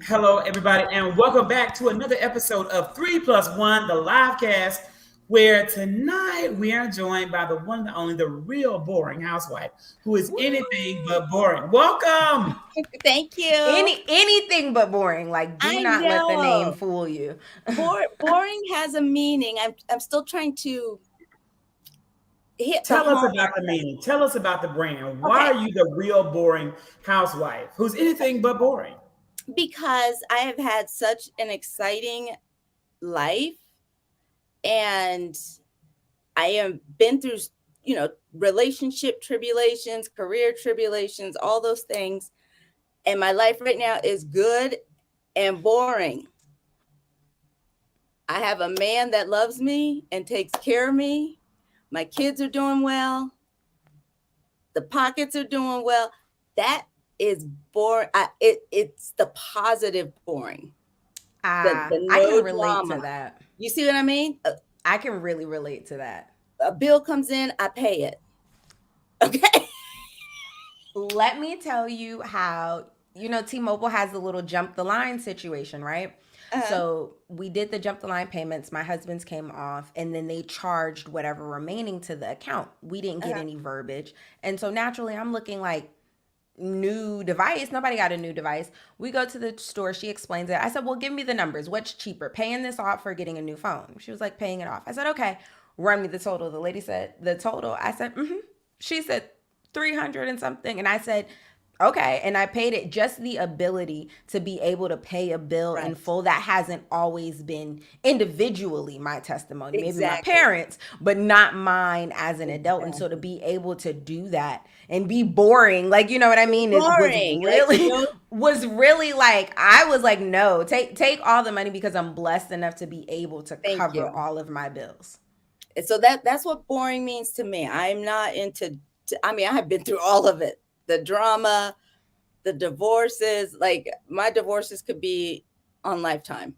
Hello, everybody, and welcome back to another episode of 3 Plus 1, the live cast, where tonight we are joined by the one and only, the real boring housewife, who is Woo! anything but boring. Welcome. Thank you. Anything but boring. Like, do I not let the name know. fool you. Boring has a meaning. I'm still trying to hit the Tell us home. about the meaning. Tell us about the brand. Why Okay, are you the real boring housewife who's anything but boring? because I have had such an exciting life, and I have been through, relationship tribulations, career tribulations, all those things. And my life right now is good and boring. I have a man that loves me and takes care of me. My kids are doing well. The pockets are doing well. That is boring. It's the positive boring. The I no can relate drama. to that. You see what I mean? I can really relate to that. A bill comes in, I pay it. Okay. Let me tell you how, T-Mobile has the little jump the line situation, right? Uh-huh. So we did the jump the line payments. My husband's came off, and then they charged whatever remaining to the account. We didn't get any verbiage. And so naturally, I'm looking like, new device. Nobody got a new device. We go to the store. She explains it. I said, well, give me the numbers. What's cheaper, paying this off or getting a new phone? She was like, paying it off. I said, okay, run me the total. The lady said, the total. I said, She said, 300 and something. And I said, okay. And I paid it. Just the ability to be able to pay a bill in Right. full. That hasn't always been individually my testimony. Maybe my Exactly. parents, but not mine as an adult. And so to be able to do that and be boring, like, you know what I mean? It Boring. was really like, I was like, no, take all the money, because I'm blessed enough to be able to Thank cover you. all of my bills. And so that's what boring means to me. I'm not into, I have been through all of it. The drama, the divorces, like my divorces could be on Lifetime.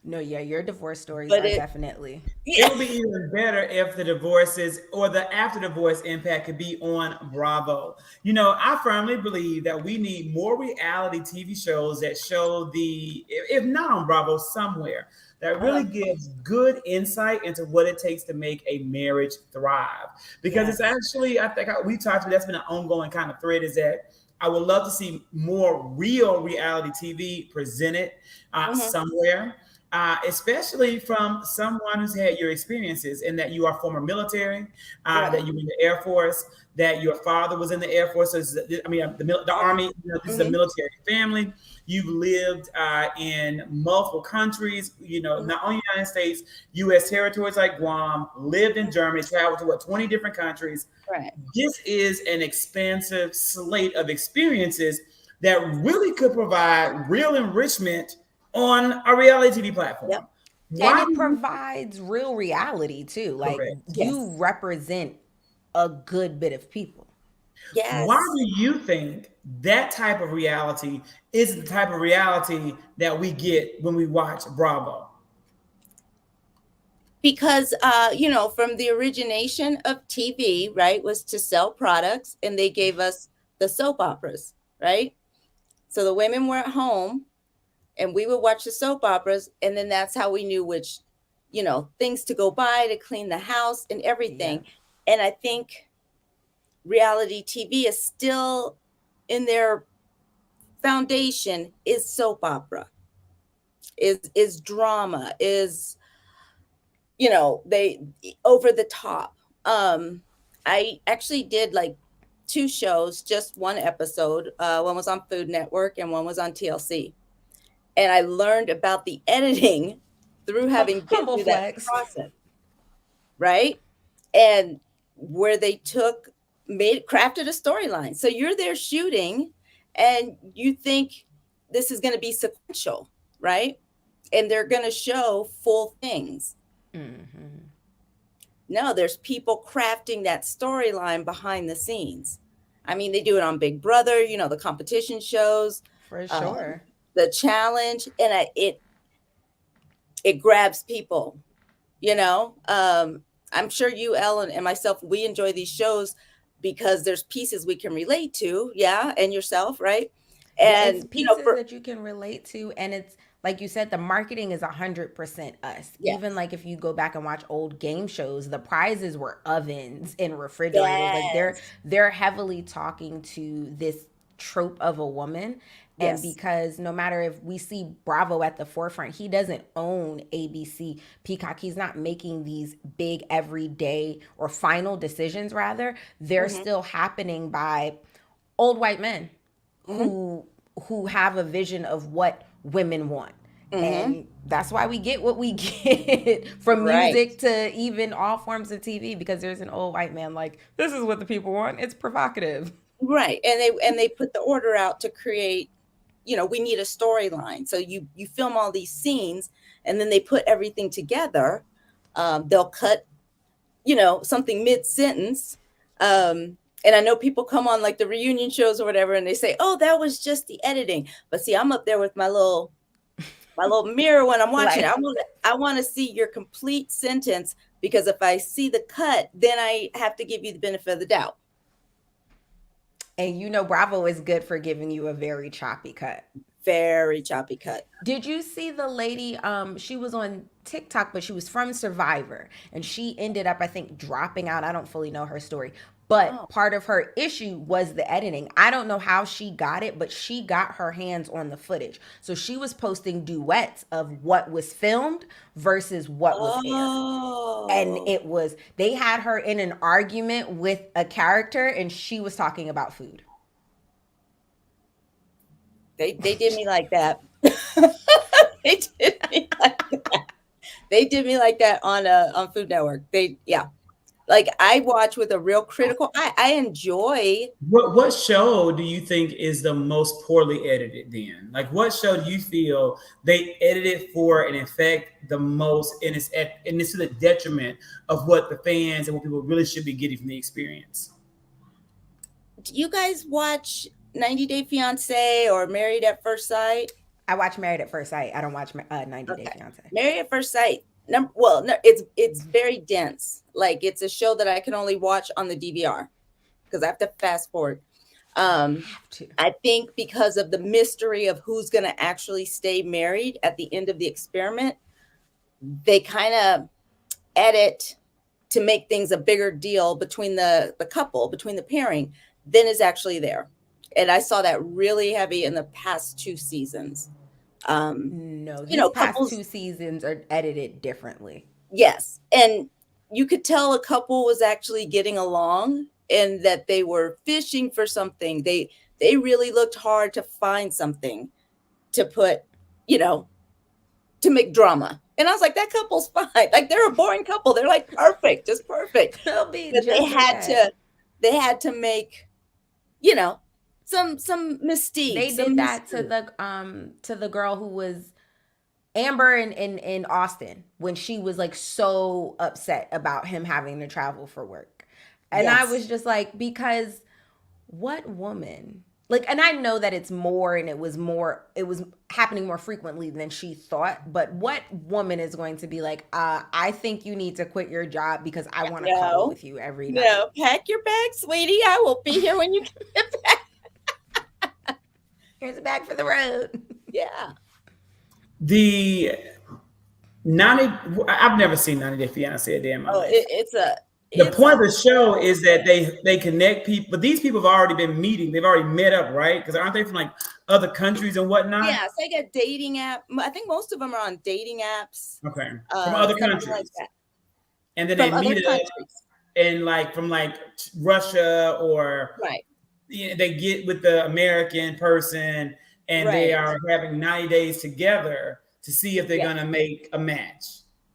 No, yeah, your divorce stories But are definitely. It would be even better if the divorces or the after divorce impact could be on Bravo. I firmly believe that we need more reality TV shows that show if not on Bravo, somewhere that really gives good insight into what it takes to make a marriage thrive. Because it's actually, I think we talked about, that's been an ongoing kind of thread, is that I would love to see more real reality TV presented somewhere. Especially from someone who's had your experiences, and that you are former military, that you were in the Air Force, that your father was in the Air Force. So the Army. This is a military family. You've lived in multiple countries. Not only United States, U.S. territories like Guam. Lived in Germany. Traveled to 20 different countries. Right. This is an expansive slate of experiences that really could provide real enrichment on a reality TV platform. Yep. And it provides real reality too. Like, you represent a good bit of people. Yes. Why do you think that type of reality is the type of reality that we get when we watch Bravo? Because from the origination of TV, right, was to sell products, and they gave us the soap operas, right? So the women were at home, and we would watch the soap operas, and then that's how we knew which, things to go buy to clean the house and everything. Yeah. And I think reality TV is still in their foundation is soap opera, is drama, is, they over the top. I actually did like 2 shows, just one episode. One was on Food Network and one was on TLC. And I learned about the editing through having been through that process, right? And where they crafted a storyline. So you're there shooting, and you think this is going to be sequential, right? And they're going to show full things. Mm-hmm. No, there's people crafting that storyline behind the scenes. They do it on Big Brother, the competition shows. For sure. The challenge, and it grabs people, I'm sure you, Ellen, and myself, we enjoy these shows because there's pieces we can relate to. Yeah. And yourself, right? Yeah, it's And pieces that you can relate to, and it's like you said, the marketing is 100% us. Even yes, like if you go back and watch old game shows, the prizes were ovens and refrigerators. Like yes, they're heavily talking to this trope of a woman. And yes. because no matter if we see Bravo at the forefront, he doesn't own ABC, Peacock. He's not making these big everyday or final decisions, rather. They're Hmm. still happening by old white men Hmm. who have a vision of what women want. Hmm. And that's why we get what we get, from Right. music to even all forms of TV, because there's an old white man like, this is what the people want. It's provocative. Right. And they put the order out to create, we need a storyline. So you film all these scenes, and then they put everything together. They'll cut, something mid-sentence. And I know people come on like the reunion shows or whatever, and they say, "Oh, that was just the editing." But see, I'm up there with my little mirror when I'm watching it. Like, I want to see your complete sentence, because if I see the cut, then I have to give you the benefit of the doubt. and Bravo is good for giving you a very choppy cut. Very choppy cut. Did you see the lady? She was on TikTok, but she was from Survivor, and she ended up, I think, dropping out. I don't fully know her story, Oh, but part of her issue was the editing. I don't know how she got it, but she got her hands on the footage. So she was posting duets of what was filmed versus what was aired. And oh, they had her in an argument with a character, and she was talking about food. they did me like that. They did me like that. They did me like that on Food Network. Yeah. Like, I watch with a real critical. I enjoy. What show do you think is the most poorly edited then? Like what show do you feel they edited for and affect the most, and it's to the detriment of what the fans and what people really should be getting from the experience? Do you guys watch 90 Day Fiance or Married at First Sight? I watch Married at First Sight. I don't watch 90 Day Okay. Fiance. Married at First Sight. Well, no, it's very dense. Like, it's a show that I can only watch on the DVR because I have to fast forward. Have to. I think because of the mystery of who's going to actually stay married at the end of the experiment, they kind of edit to make things a bigger deal between the couple, between the pairing, than is actually there. And I saw that really heavy in the past 2 seasons. No, these past Couples, 2 seasons are edited differently. yes. And you could tell a couple was actually getting along and that they were fishing for something. They really looked hard to find something to put, to make drama. And I was like, that couple's fine. Like, they're a boring couple. They're like perfect, just perfect. They'll be But just okay. they had to make, some mystique. They Some did that mystique. to the girl who was Amber in Austin, when she was like so upset about him having to travel for work. And I Yes. was just like, because what woman, like, and I know that it's more, and it was happening more frequently than she thought, but what woman is going to be like, I think you need to quit your job because I want to cuddle No, with you every night. no. Pack your bag, sweetie. I will be here when you get back. Here's a bag for the road. Yeah. The 90, I've never seen 90 Day Fiance a day in my Oh, life. The it's point a of the show is that they connect people, but these people have already been meeting. They've already met up, right? Because aren't they from like other countries and whatnot? yeah. It's like a dating app. I think most of them are on dating apps. Okay, from other Something like countries, that. and then From they other meet up countries. and like from like Russia, or Right. they get with the American person and they Right. are having 90 days together to see if they're Yeah. gonna make a match.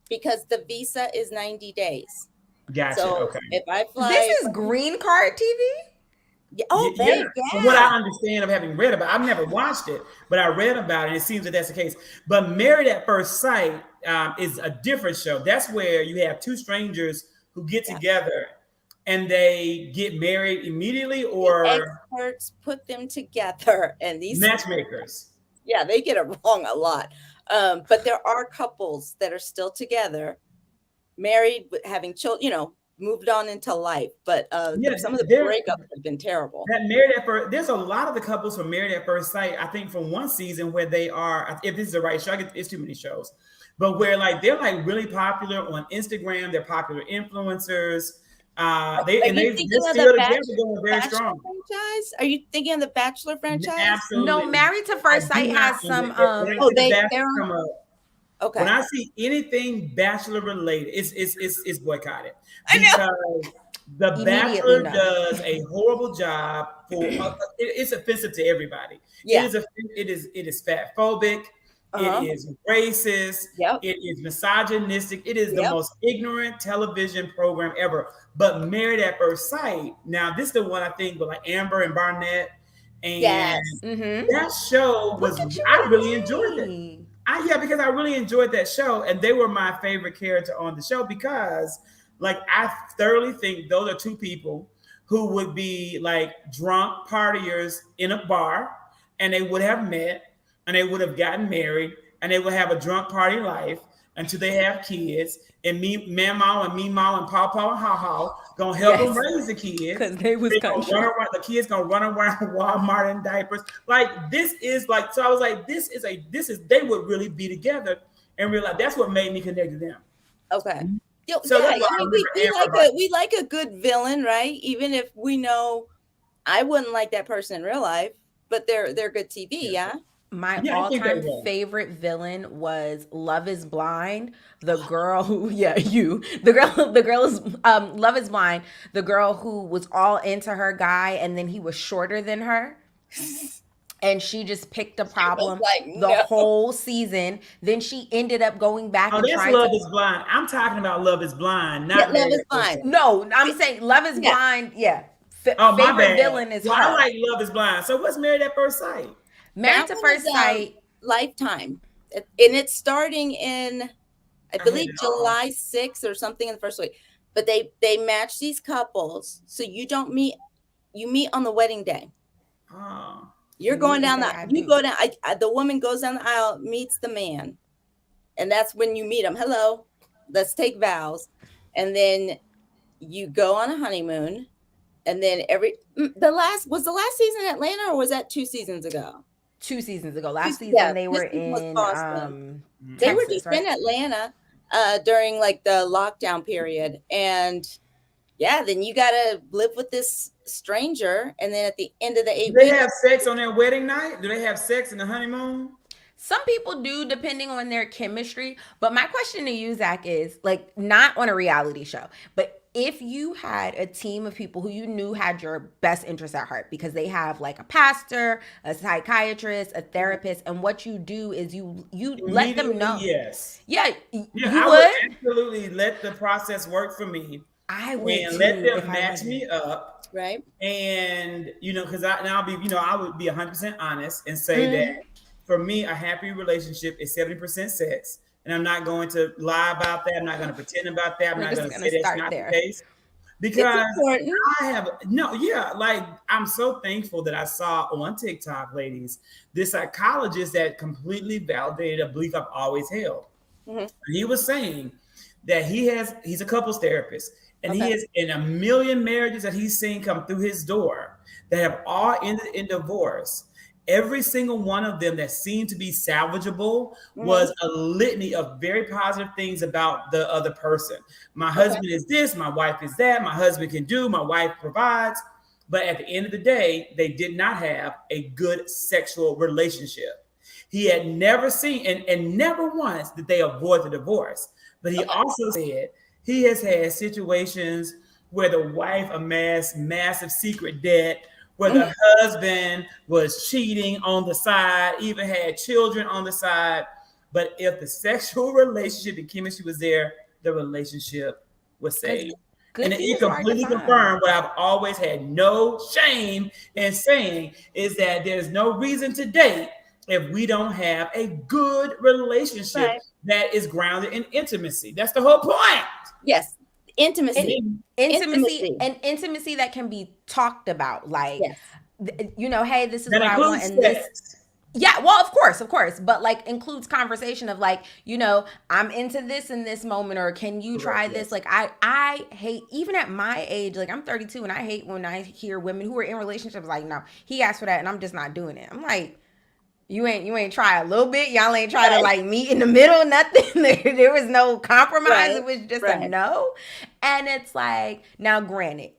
Because the visa is 90 days. Gotcha. So Okay. if I This fly, is green card TV? oh, Yeah, babe, from what I yeah. understand of having read about, I've never watched it, but I read about it. And it seems that that's the case. But Married at First Sight is a different show. That's where you have two strangers who get Yeah. together and they get married immediately, The or experts put them together, and these, matchmakers. yeah, they get it wrong a lot. But there are couples that are still together, married, having children, moved on into life. But Yeah, some of the there breakups have been terrible. that Married at First. There's a lot of the couples from Married at First Sight. I think from one season where they are, if this is the right show, it's too many shows, but where like they're like really popular on Instagram. They're popular influencers. Are They're you thinking still of the together, going very Bachelor strong. franchise? Are you thinking of the Bachelor franchise? Absolutely. No, Married to I First do Sight not has some when I see the Bachelor they're on. come up. Okay. When I see anything Bachelor related, it's boycotted because the Bachelor does a horrible job for. It's offensive to everybody. Yeah. It is fat phobic. It is racist. Yep. It is misogynistic. It is the most ignorant television program ever. But Married at First Sight. Now this is the one I think with like Amber and Barnett, and that show was. I really enjoyed it. Because I really enjoyed that show, and they were my favorite character on the show because, like, I thoroughly think those are two people who would be like drunk partiers in a bar, and they would have met, and they would have gotten married, and they would have a drunk party life until they have kids, and Mama and Meemaw and Pawpaw and Haw gonna help them raise the kids because they was the kids gonna run around Walmart in diapers. Like this is like, so I was like, this is they would really be together and realize that's what made me connect to them. Okay. So we like a good villain, right? Even if we know I wouldn't like that person in real life, but they're good TV, yeah. My all-time favorite villain was Love is Blind. The girl who, the girl is Love is Blind. The girl who was all into her guy, and then he was shorter than her, and she just picked a problem whole season. Then she ended up going back. That's Love is Blind. I'm talking about Love is Blind, not Love is Blind. No, I'm saying Love is Blind. Yeah. Favorite villain is her. I like Love is Blind. So what's Married at First Sight? Married to First Sight, Lifetime, and it's starting in, I believe, July 6th or something in the first week. But they match these couples, so you meet on the wedding day. Oh, you're going down the woman goes down the aisle, meets the man, and that's when you meet them. Hello, let's take vows, and then you go on a honeymoon, and then the last season in Atlanta, or was that 2 seasons ago? 2 seasons ago. Last season they were in they were just in Atlanta during like the lockdown period, and then you gotta live with this stranger, and then at the end of the 8 weeks, they have sex on their wedding night. Do they have sex in the honeymoon? Some people do, depending on their chemistry. But my question to you, Zach, is like, not on a reality show, but if you had a team of people who you knew had your best interests at heart, because they have like a pastor, a psychiatrist, a therapist, and what you do is you let them know. Yes. Yeah, I would absolutely let the process work for me. I would, and let them match me up. Right. And because I would be 100% honest and say that for me, a happy relationship is 70% sex. And I'm not going to lie about that. I'm not going to pretend about that. I'm not going to say that's not the case. Because I'm so thankful that I saw on TikTok, ladies, this psychologist that completely validated a belief I've always held. And he was saying that he's a couples therapist, and he is in a million marriages that he's seen come through his door that have all ended in divorce. Every single one of them that seemed to be salvageable was a litany of very positive things about the other person. My husband is this, my wife is that, my husband can do, my wife provides. But at the end of the day, they did not have a good sexual relationship. He had never seen, and never once did they avoid the divorce. But he also said he has had situations where the wife amassed massive secret debt, where the husband was cheating on the side, even had children on the side. But if the sexual relationship and chemistry was there, the relationship was saved. And it completely confirmed what I've always had no shame in saying, is that there's no reason to date if we don't have a good relationship that is grounded in intimacy. That's the whole point. Yes. Intimacy and intimacy that can be talked about, like hey, this is what I want, and sex. Yeah, well, of course, but like includes conversation of like, you know, I'm into this in this moment, or can you Correct, try this? yes. Like, I hate, even at my age, like I'm 32, and I hate when I hear women who are in relationships like, no, he asked for that, and I'm just not doing it. I'm like, you ain't try a little bit. Y'all ain't try to Right. like meet in the middle. Nothing. There was no compromise. Right. It was just a Right. no. And it's like, now granted,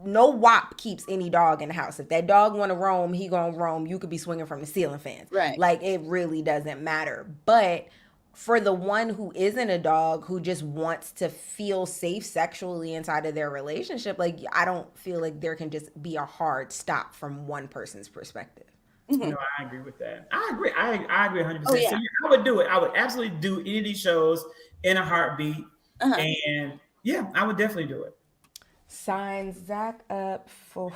no WAP keeps any dog in the house. If that dog want to roam, he gonna roam. You could be swinging from the ceiling fans. Right. Like, it really doesn't matter. But for the one who isn't a dog, who just wants to feel safe sexually inside of their relationship, like, I don't feel like there can just be a hard stop from one person's perspective. No, I agree with that. I agree. I agree 100%. Oh, So yeah. yeah, I would do it. I would absolutely do any of these shows in a heartbeat. Uh-huh. And yeah, I would definitely do it. Sign Zach up for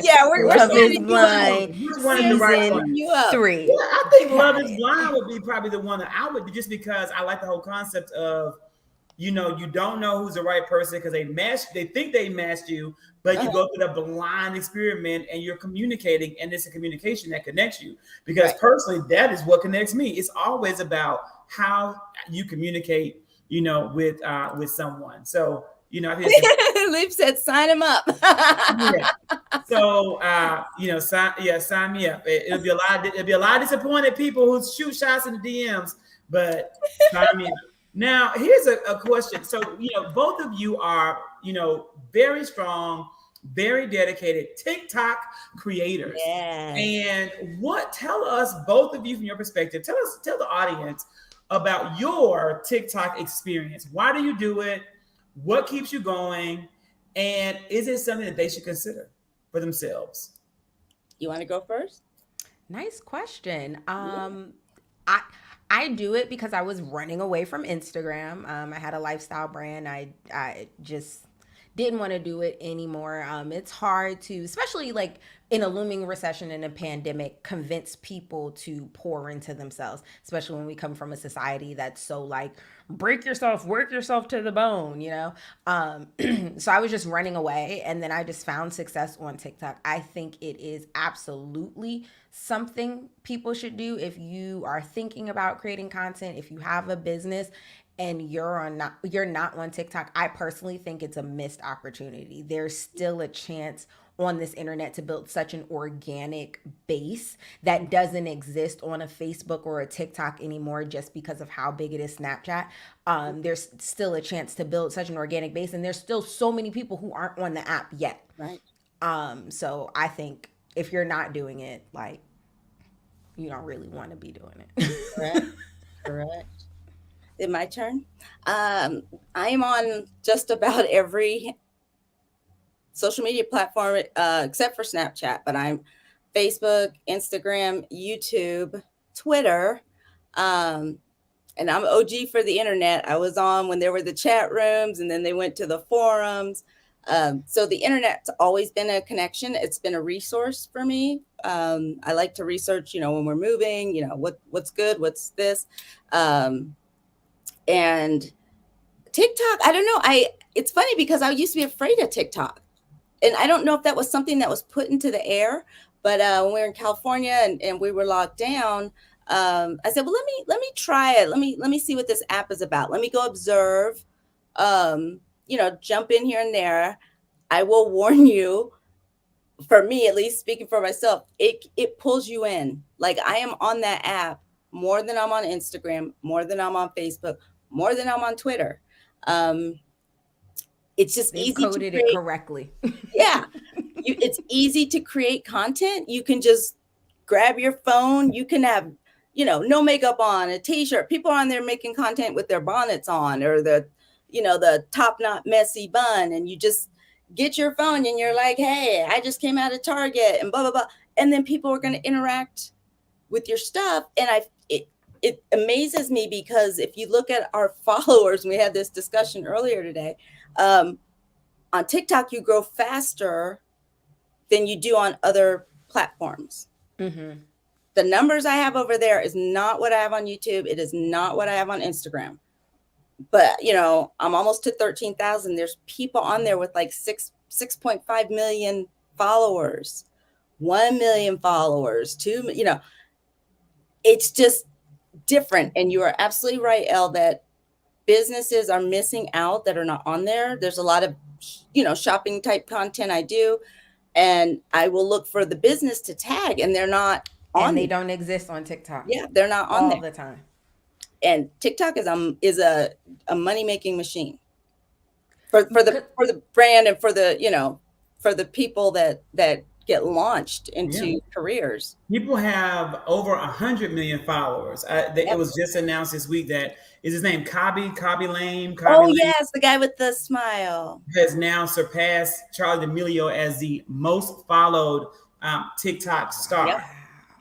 Yeah, we're Love signing is you up. Blind Which one is the right season one? You up. 3. Yeah, I think Love is Okay. Blind would be probably the one that I would do, just because I like the whole concept of, you know, you don't know who's the right person because they think they matched you, but you go through the blind experiment and you're communicating, and it's a communication that connects you. Because Right. personally, that is what connects me. It's always about how you communicate, you know, with someone. So, you know, I think it's Liv said, sign him up. yeah. So you know, sign me up. It'll be a lot of disappointed people who shoot shots in the DMs, but sign me up. Now, here's a question. So, you know, both of you are, you know, very strong, very dedicated TikTok creators. Yeah. And tell us, both of you, from your perspective, tell the audience about your TikTok experience. Why do you do it? What keeps you going? And is it something that they should consider for themselves? You want to go first? Nice question. I do it because I was running away from Instagram. I had a lifestyle brand. I just didn't want to do it anymore. It's hard to, especially like in a looming recession and a pandemic, convince people to pour into themselves, especially when we come from a society that's so like, break yourself, work yourself to the bone, you know? So I was just running away, and then I just found success on TikTok. I think it is absolutely something people should do if you are thinking about creating content, if you have a business and you're not on TikTok. I personally think it's a missed opportunity. There's still a chance on this internet to build such an organic base that doesn't exist on a Facebook or a TikTok anymore, just because of how big it is Snapchat. There's still a chance to build such an organic base, and there's still so many people who aren't on the app yet. Right. So I think if you're not doing it, like, you don't really want to be doing it. Correct. Correct. Is it my turn? I am on just about every social media platform except for Snapchat, but I'm Facebook, Instagram, YouTube, Twitter, and I'm OG for the internet. I was on when there were the chat rooms, and then they went to the forums. So the internet's always been a connection. It's been a resource for me. I like to research, you know, when we're moving, you know, what's good, what's this. And TikTok, I don't know. It's funny because I used to be afraid of TikTok. And I don't know if that was something that was put into the air, but when we were in California and we were locked down, I said, well, let me try it. Let me see what this app is about. Let me go observe, you know, jump in here and there. I will warn you, for me, at least speaking for myself, it pulls you in. Like, I am on that app more than I'm on Instagram, more than I'm on Facebook, more than I'm on Twitter. It's just They've easy coded to create, it correctly. yeah. It's easy to create content. You can just grab your phone. You can have, you know, no makeup on, a t-shirt. People are on there making content with their bonnets on, or the, you know, the top knot messy bun. And you just get your phone and you're like, hey, I just came out of Target and blah, blah, blah. And then people are going to interact with your stuff. And it amazes me, because if you look at our followers, we had this discussion earlier today, on TikTok, you grow faster than you do on other platforms. Mm-hmm. The numbers I have over there is not what I have on YouTube. It is not what I have on Instagram. But, you know, I'm almost to 13,000. There's people on there with like 6.5 million followers, 1 million followers, 2, you know, it's just different. And you are absolutely right, Elle, that businesses are missing out that are not on there. There's a lot of, shopping type content I do, and I will look for the business to tag, and they're not on. And they don't exist on TikTok. Yeah, they're not on all there the time. And TikTok is a money making machine for the brand and for the people that get launched into careers. People have over 100 million followers. It was just announced this week that is his name Khaby Lame. Yes, the guy with the smile has now surpassed Charli D'Amelio as the most followed TikTok star. Yep.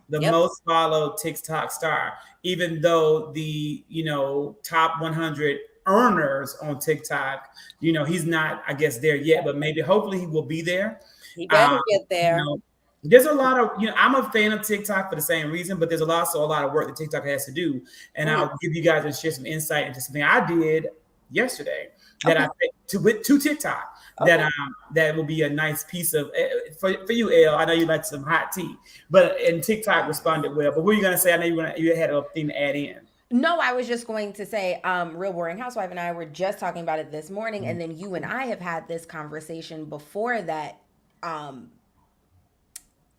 The most followed TikTok star, even though the top 100 earners on TikTok, he's not, I guess, there yet, but maybe hopefully he will be there. He better get there. There's a lot of, I'm a fan of TikTok for the same reason, but there's also a lot of work that TikTok has to do. And I'll give you guys and share some insight into something I did yesterday that I think to TikTok that will be a nice piece of for you, Elle. I know you like some hot tea, and TikTok responded well. But what were you gonna say? I know you had a thing to add in. No, I was just going to say, Real Boring Housewife and I were just talking about it this morning, and then you and I have had this conversation before that.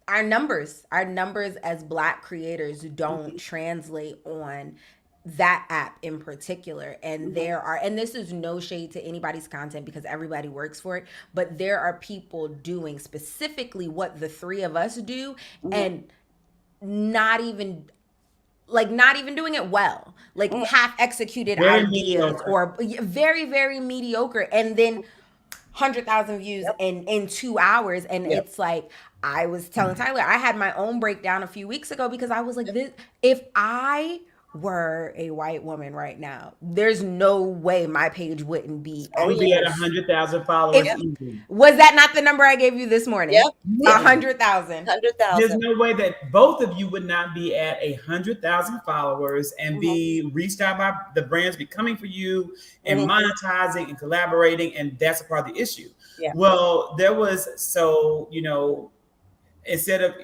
Our numbers as Black creators don't translate on that app in particular. And and this is no shade to anybody's content because everybody works for it, but there are people doing specifically what the three of us do and not even doing it well, like half executed ideas mediocre. Or very, very mediocre. And then 100,000 views in 2 hours. And it's like, I was telling Tyler, I had my own breakdown a few weeks ago because I was like, if I were a white woman right now, there's no way my page wouldn't be. I would be at 100,000 followers. Was that not the number I gave you this morning? Yep. 100,000. There's no way that both of you would not be at 100,000 followers and be reached out by the brands be coming for you and monetizing and collaborating, and that's a part of the issue. Yeah. Well, there was instead of.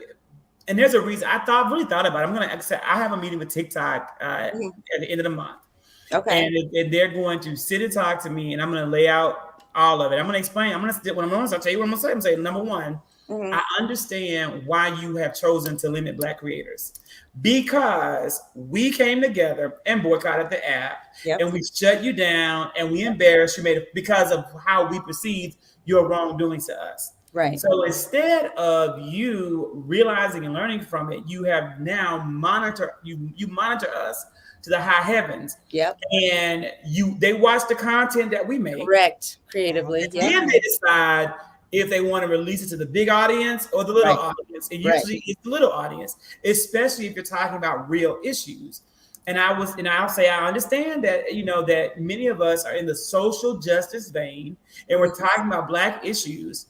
And there's a reason I really thought about it. I have a meeting with TikTok at the end of the month. Okay. And they're going to sit and talk to me, and I'm going to lay out all of it. I'm going to explain. I'll tell you what I'm going to say. I'm going to say, number one, I understand why you have chosen to limit Black creators, because we came together and boycotted the app, and we shut you down, and we embarrassed you because of how we perceived your wrongdoings to us. Right. So instead of you realizing and learning from it, you have now you monitor us to the high heavens. Yep. And they watch the content that we make. Correct. Creatively. And then they decide if they want to release it to the big audience or the little audience. And usually it's the little audience, especially if you're talking about real issues. And I'll say I understand that that many of us are in the social justice vein, and we're talking about Black issues.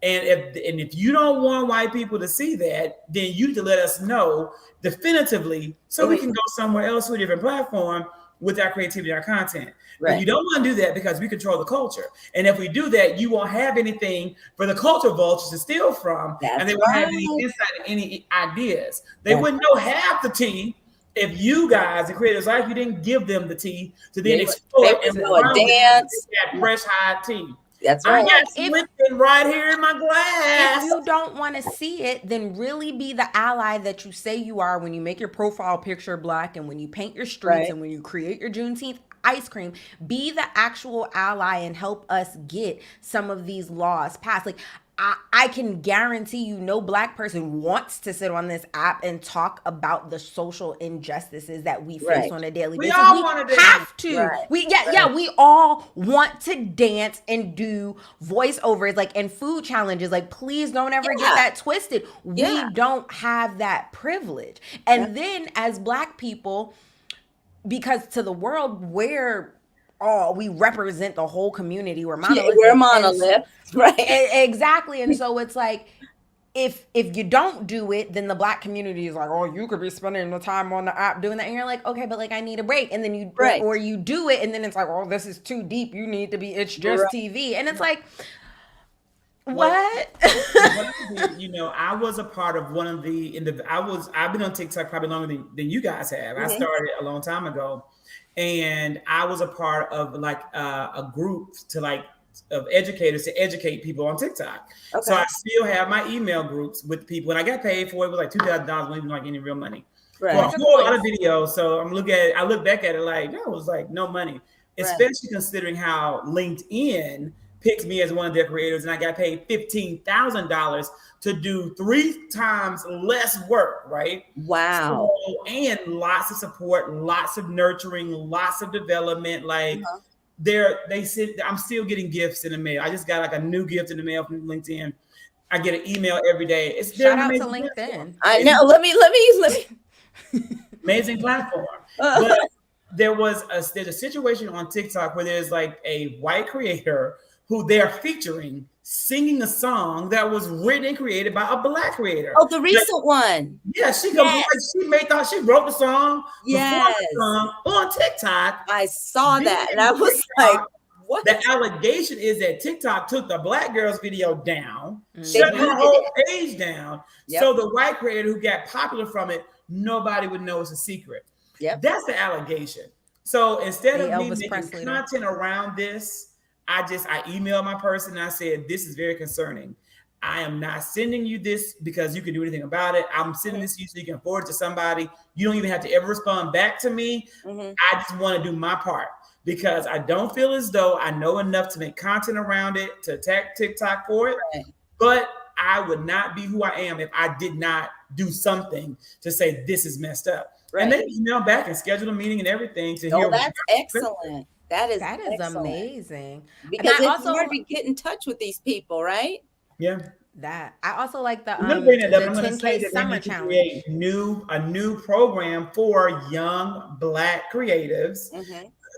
And if you don't want white people to see that, then you need to let us know definitively so we can go somewhere else to a different platform with our creativity and our content. Right. But you don't want to do that because we control the culture. And if we do that, you won't have anything for the culture vultures to steal from. And they won't have any insight and any ideas. They wouldn't know half the tea if you guys, the creators like you, didn't give them the tea to then explore and dance that fresh hot tea. That's right. I got slipping right here in my glass. If you don't want to see it, then really be the ally that you say you are when you make your profile picture Black and when you paint your streets and when you create your Juneteenth ice cream. Be the actual ally and help us get some of these laws passed. Like, I can guarantee you no Black person wants to sit on this app and talk about the social injustices that we face on a daily basis. We have to. Right. We all want to dance and do voiceovers, like, and food challenges. Like, please don't ever get that twisted. We don't have that privilege. And then as Black people, because to the world, we represent the whole community. We're monolith. We're monolith. Right. Exactly. And so it's like, if you don't do it, then the Black community is like, oh, you could be spending the time on the app doing that. And you're like, okay, but like, I need a break. And then or you do it. And then it's like, oh, this is too deep. You need to be, it's just TV. And it's like, What? What I did, I was a part of one of I've been on TikTok probably longer than you guys have. I started a long time ago, and I was a part of like a group of educators to educate people on TikTok. Okay. So I still have my email groups with people, and I got paid for it. It was like $2,000, wasn't even like any real money for a whole lot of videos. So I look back at it like that was like no money, especially considering how LinkedIn picked me as one of their creators, and I got paid $15,000 to do 3 times less work, right? Wow. So, and lots of support, lots of nurturing, lots of development. Like they said, I'm still getting gifts in the mail. I just got like a new gift in the mail from LinkedIn. I get an email every day. It's shout out to LinkedIn. Platform. I know. Let me. Amazing platform. But there's a situation on TikTok where there's like a white creator who they're featuring singing a song that was written and created by a black creator. Oh, the recent one. Yeah, she wrote the song, the song on TikTok. I saw that and I was like, what? The allegation is that TikTok took the black girl's video down, shut her whole page down. So the white creator who got popular from it, nobody would know it's a secret. That's the allegation. So instead of me making content around this, I emailed my person and I said, this is very concerning. I am not sending you this because you can do anything about it. I'm sending this to you so you can forward it to somebody. You don't even have to ever respond back to me. I just want to do my part because I don't feel as though I know enough to make content around it, to attack TikTok for it. But I would not be who I am if I did not do something to say this is messed up. And they emailed back and scheduled a meeting and everything to hear. That's excellent. That is amazing. Because it's hard to get in touch with these people, right? Yeah. That I also like the 10K summer challenge. A new program for young black creatives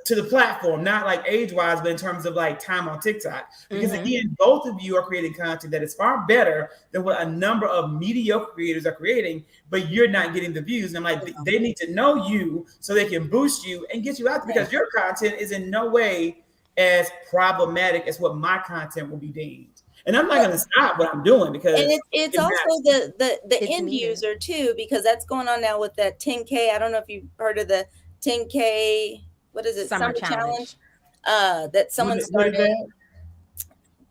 to the platform, not like age-wise, but in terms of like time on TikTok. Because again, both of you are creating content that is far better than what a number of mediocre creators are creating, but you're not getting the views. And I'm like, they need to know you so they can boost you and get you out there because your content is in no way as problematic as what my content will be deemed. And I'm not going to stop what I'm doing because it's also the end user too, because that's going on now with that 10K. I don't know if you've heard of the 10K. What is it? Summer challenge. That someone started.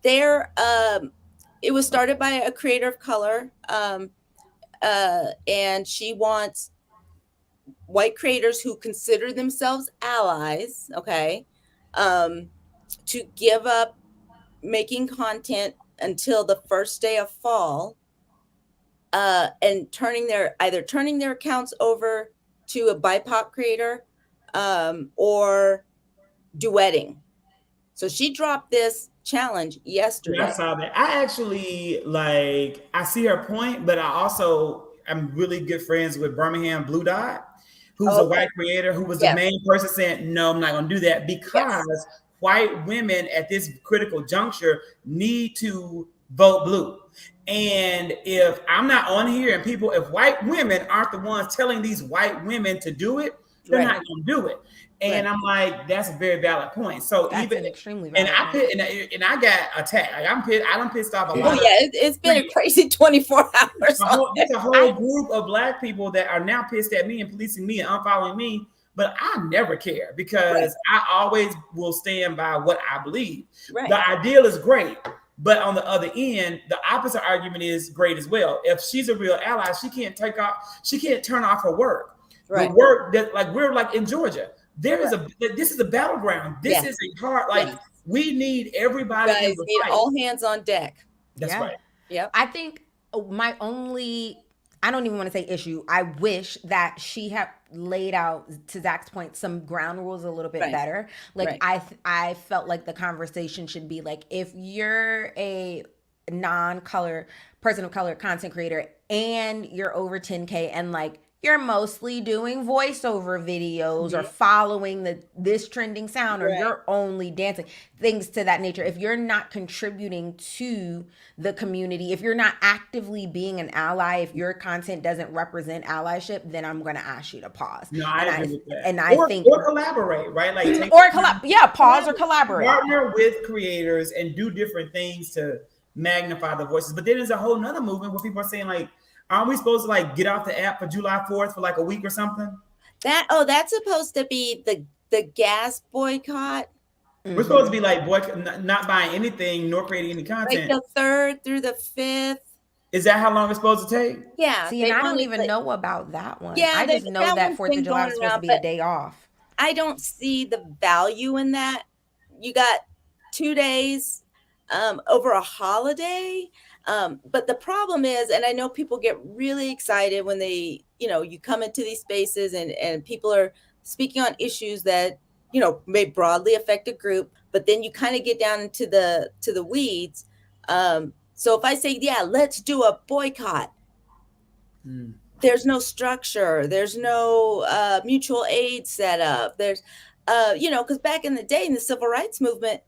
It was started by a creator of color, and she wants white creators who consider themselves allies, to give up making content until the first day of fall, and turning their accounts over to a BIPOC creator, or duetting. So she dropped this challenge yesterday. I saw that. I actually I see her point, but I also am really good friends with Birmingham Blue Dot, who's a white creator who was the main person saying, no, I'm not going to do that because white women at this critical juncture need to vote blue. And if I'm not on here and if white women aren't the ones telling these white women to do it, they're not going to do it. And I'm like, that's a very valid point. So that's even an extremely valid point. And I got attacked. Like I'm pissed off a lot. It's been a crazy 24 hours. There's a whole group of black people that are now pissed at me and policing me and unfollowing me. But I never care because I always will stand by what I believe. The ideal is great. But on the other end, the opposite argument is great as well. If she's a real ally, she can't turn off her work. The work that we're like in Georgia. This is a battleground. This is a hard, we need everybody. Guys need all hands on deck. That's right. Yeah. I think my only, I don't even want to say issue. I wish that she had laid out, to Zach's point, some ground rules a little bit better. I felt like the conversation should be like, if you're a non-color person of color content creator and you're over 10K and you're mostly doing voiceover videos or following this trending sound, or you're only dancing, things to that nature. If you're not contributing to the community, if you're not actively being an ally, if your content doesn't represent allyship, then I'm going to ask you to pause. No, I agree with that. And or collaborate, right? Pause or collaborate. Partner with creators and do different things to magnify the voices. But then there's a whole nother movement where people are saying like, aren't we supposed to like get off the app for July 4th for like a week or something? That's supposed to be the gas boycott. We're supposed to be like not buying anything nor creating any content. Like the 3rd through the 5th. Is that how long it's supposed to take? Yeah. See, and I don't even know about that one. Yeah, I just know that 4th of July is supposed to be a day off. I don't see the value in that. You got 2 days over a holiday. But the problem is, and I know people get really excited when they, you come into these spaces and people are speaking on issues that, may broadly affect a group, but then you kind of get down into the weeds. So if I say, yeah, let's do a boycott, there's no structure. There's no mutual aid set up. There's, because back in the day in the civil rights movement,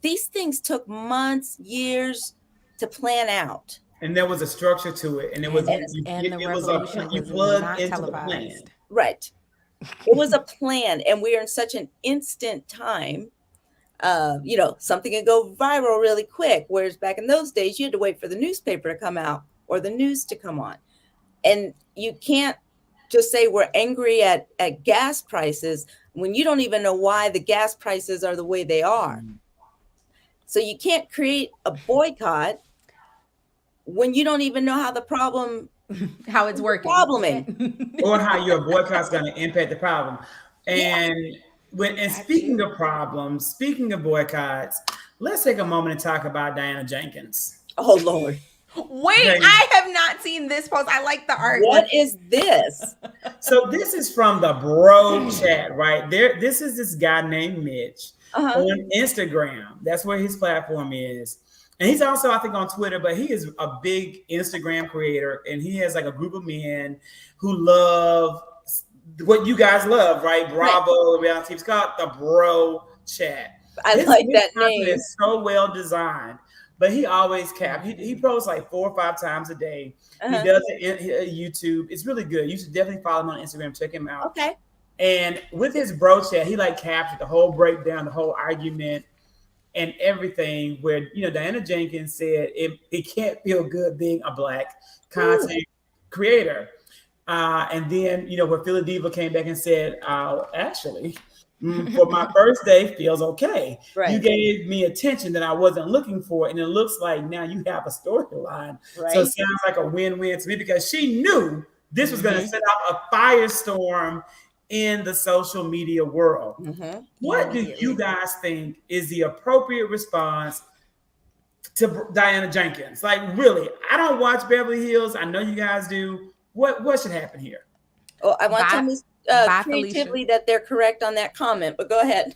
these things took months, years to plan out. And there was a structure to it. And it was, you plugged into the plan. Right. It was a plan. And we are in such an instant time. Something can go viral really quick. Whereas back in those days, you had to wait for the newspaper to come out or the news to come on. And you can't just say we're angry at gas prices when you don't even know why the gas prices are the way they are. So you can't create a boycott when you don't even know how the problem, how it's working, or how your boycott's going to impact the problem. And speaking of problems, speaking of boycotts, let's take a moment and talk about Diane Jenkins. Oh Lord! Wait, I have not seen this post. I like the art. What is this? So this is from the bro chat, right there. This is this guy named Mitch on Instagram. That's where his platform is. And he's also, I think, on Twitter, but he is a big Instagram creator. And he has like a group of men who love what you guys love, right? Bravo, reality. It's called the bro chat. I like that name. It's so well designed. But he always he posts like 4 or 5 times a day. He does it in YouTube. It's really good. You should definitely follow him on Instagram. Check him out. Okay. And with his bro chat, he like captured the whole breakdown, the whole argument and everything where, Diana Jenkins said it can't feel good being a Black content creator. And then, where Philly Diva came back and said, actually, for my first day feels okay. Right. You gave me attention that I wasn't looking for. And it looks like now you have a storyline. Right. So it sounds like a win-win to me because she knew this was going to set off a firestorm in the social media world. What do you guys think is the appropriate response to Diana Jenkins? Like, really, I don't watch Beverly Hills. I know you guys do. What should happen here? Oh, I want to tell me creatively that they're correct on that comment, but go ahead.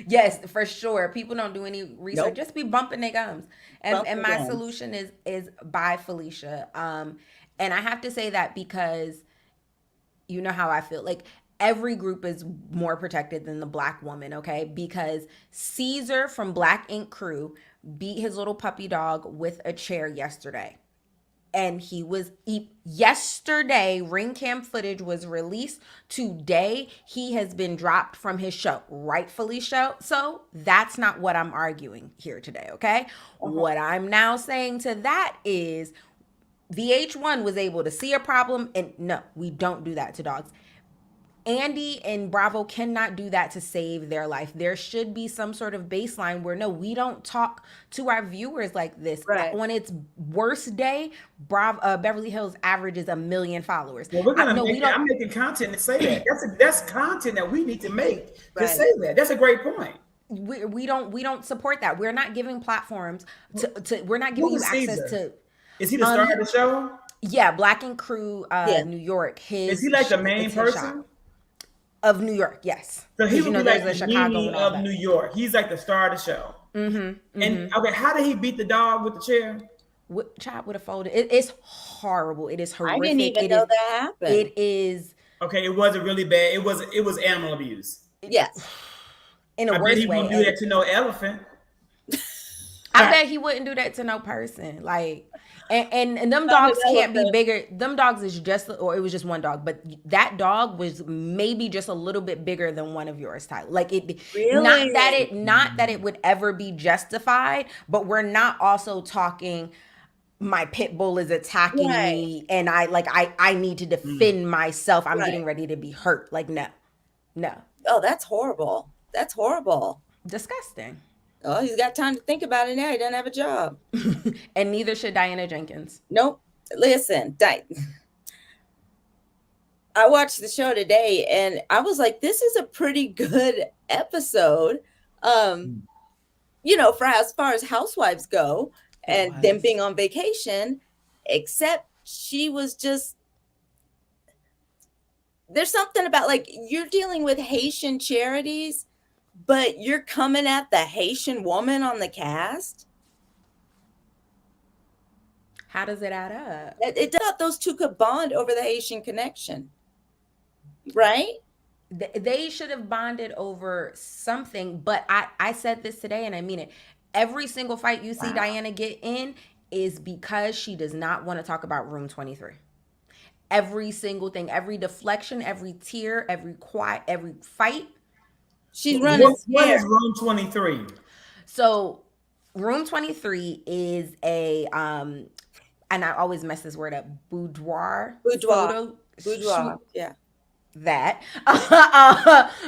Yes, for sure. People don't do any research. Just be bumping their gums. And my solution is bye, Felicia. And I have to say that because you know how I feel. Like, every group is more protected than the Black woman, okay? Because Caesar from Black Ink Crew beat his little puppy dog with a chair yesterday. And yesterday, ring cam footage was released. Today, he has been dropped from his show, rightfully so. That's not what I'm arguing here today, okay? What I'm now saying to that is VH1 was able to see a problem, and no, we don't do that to dogs. Andy and Bravo cannot do that to save their life. There should be some sort of baseline where, no, we don't talk to our viewers like this. Right. On its worst day, Beverly Hills averages 1 million followers. Well, I'm making content to say that. That's content that we need to make to say that. That's a great point. We don't support that. We're not giving platforms to we're not giving you access to. Is he the star of the show? Yeah, Black Ink Crew, New York. Is he like the main person? Of New York, yes. So he would be like the Chicago of New York. He's like the star of the show. And okay, how did he beat the dog with the chair? Child would have folded. It's horrible. It is horrific. I didn't even know that happened. It is. Okay, it wasn't really bad. It was animal abuse. Yes. In a worse way. He won't do that to no elephant. I bet he wouldn't do that to no person. Like, and them dogs can't be bigger. Them dogs is just, or it was just one dog, but that dog was maybe just a little bit bigger than one of yours, Tyler. Like Really? not that it would ever be justified, but we're not also talking my pit bull is attacking me and I need to defend myself. I'm getting ready to be hurt. Like, no. Oh, that's horrible. That's horrible. Disgusting. Oh, he's got time to think about it now. He doesn't have a job. And neither should Diane Jenkins. Nope. Listen, I watched the show today and I was like, this is a pretty good episode. You know, for as far as housewives go and them being on vacation, except she was just, there's something about like, you're dealing with Haitian charities, but you're coming at the Haitian woman on the cast. How does it add up? It thought those two could bond over the Haitian connection, right? They should have bonded over something, but I said this today and I mean it. Every single fight you see Diana get in is because she does not want to talk about Room 23. Every single thing, every deflection, every tear, every quiet, every fight. She's running. What is Room 23? So Room 23 is a and I always mess this word up, boudoir. Yeah. That